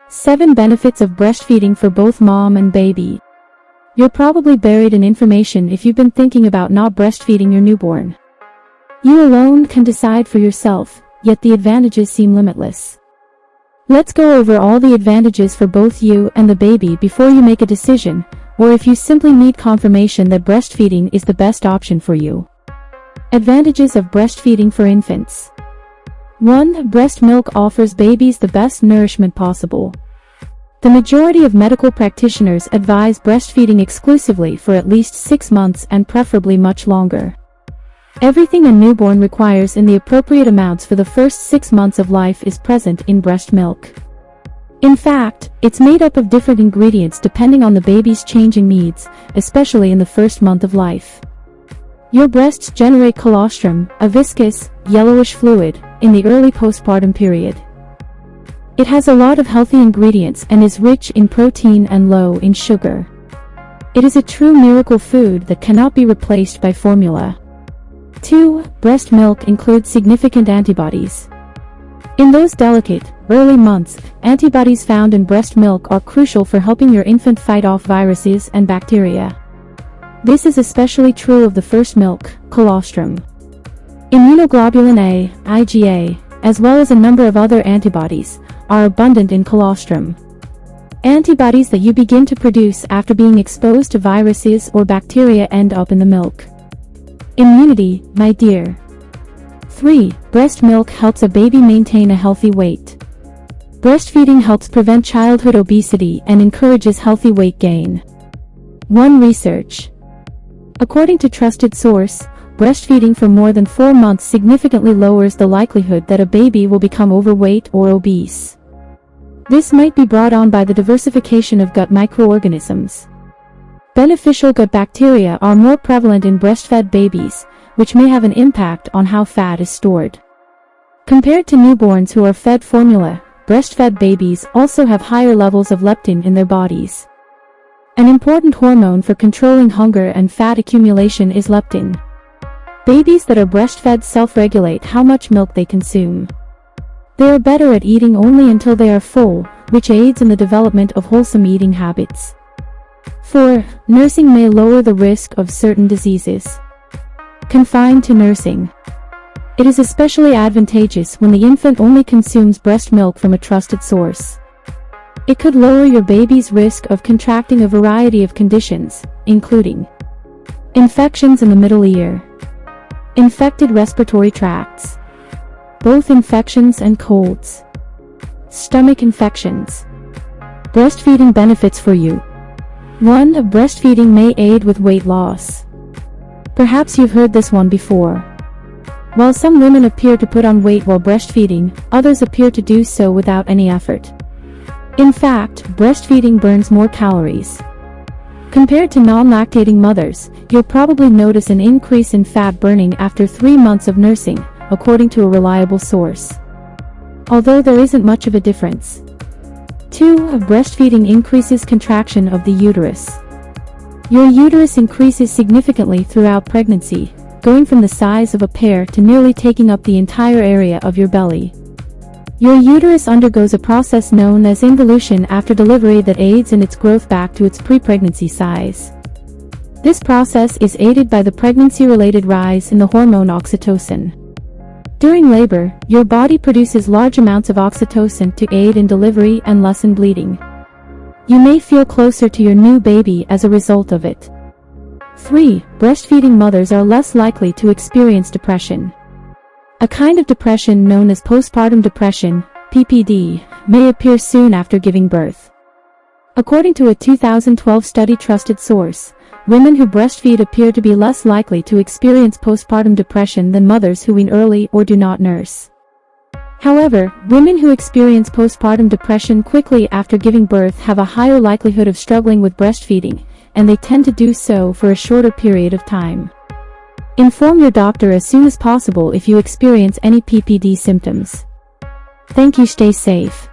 7 benefits of breastfeeding for both mom and baby. You're probably buried in information if you've been thinking about not breastfeeding your newborn. You alone can decide for yourself, yet the advantages seem limitless. Let's go over all the advantages for both you and the baby before you make a decision, or if you simply need confirmation that breastfeeding is the best option for you. Advantages of breastfeeding for infants. 1. Breast milk offers babies the best nourishment possible. The majority of medical practitioners advise breastfeeding exclusively for at least 6 months and preferably much longer. Everything a newborn requires in the appropriate amounts for the first 6 months of life is present in breast milk. In fact, it's made up of different ingredients depending on the baby's changing needs, especially in the first month of life. Your breasts generate colostrum, a viscous, yellowish fluid, in the early postpartum period. It has a lot of healthy ingredients and is rich in protein and low in sugar. It is a true miracle food that cannot be replaced by formula. 2. Breast milk includes significant antibodies. In those delicate, early months, antibodies found in breast milk are crucial for helping your infant fight off viruses and bacteria. This is especially true of the first milk, colostrum. Immunoglobulin A, IgA, as well as a number of other antibodies, are abundant in colostrum. Antibodies that you begin to produce after being exposed to viruses or bacteria end up in the milk. Immunity, my dear. 3. Breast milk helps a baby maintain a healthy weight. Breastfeeding helps prevent childhood obesity and encourages healthy weight gain. 1. Research. According to trusted source, breastfeeding for more than 4 months significantly lowers the likelihood that a baby will become overweight or obese. This might be brought on by the diversification of gut microorganisms. Beneficial gut bacteria are more prevalent in breastfed babies, which may have an impact on how fat is stored. Compared to newborns who are fed formula, breastfed babies also have higher levels of leptin in their bodies. An important hormone for controlling hunger and fat accumulation is leptin. Babies that are breastfed self-regulate how much milk they consume. They are better at eating only until they are full, which aids in the development of wholesome eating habits. 4. Nursing may lower the risk of certain diseases. Confined to nursing. It is especially advantageous when the infant only consumes breast milk from a trusted source. It could lower your baby's risk of contracting a variety of conditions, including infections in the middle ear, infected respiratory tracts, both infections and colds, stomach infections. Breastfeeding benefits for you. 1. Breastfeeding may aid with weight loss. Perhaps you've heard this one before. While some women appear to put on weight while breastfeeding, others appear to do so without any effort. In fact, breastfeeding burns more calories. Compared to non-lactating mothers, you'll probably notice an increase in fat burning after 3 months of nursing, according to a reliable source. Although there isn't much of a difference. 2. Breastfeeding increases contraction of the uterus. Your uterus increases significantly throughout pregnancy, going from the size of a pear to nearly taking up the entire area of your belly. Your uterus undergoes a process known as involution after delivery that aids in its growth back to its pre-pregnancy size. This process is aided by the pregnancy-related rise in the hormone oxytocin. During labor, your body produces large amounts of oxytocin to aid in delivery and lessen bleeding. You may feel closer to your new baby as a result of it. 3. Breastfeeding mothers are less likely to experience depression. A kind of depression known as postpartum depression, PPD, may appear soon after giving birth. According to a 2012 study trusted source, women who breastfeed appear to be less likely to experience postpartum depression than mothers who wean early or do not nurse. However, women who experience postpartum depression quickly after giving birth have a higher likelihood of struggling with breastfeeding, and they tend to do so for a shorter period of time. Inform your doctor as soon as possible if you experience any PPD symptoms. Thank you. Stay safe.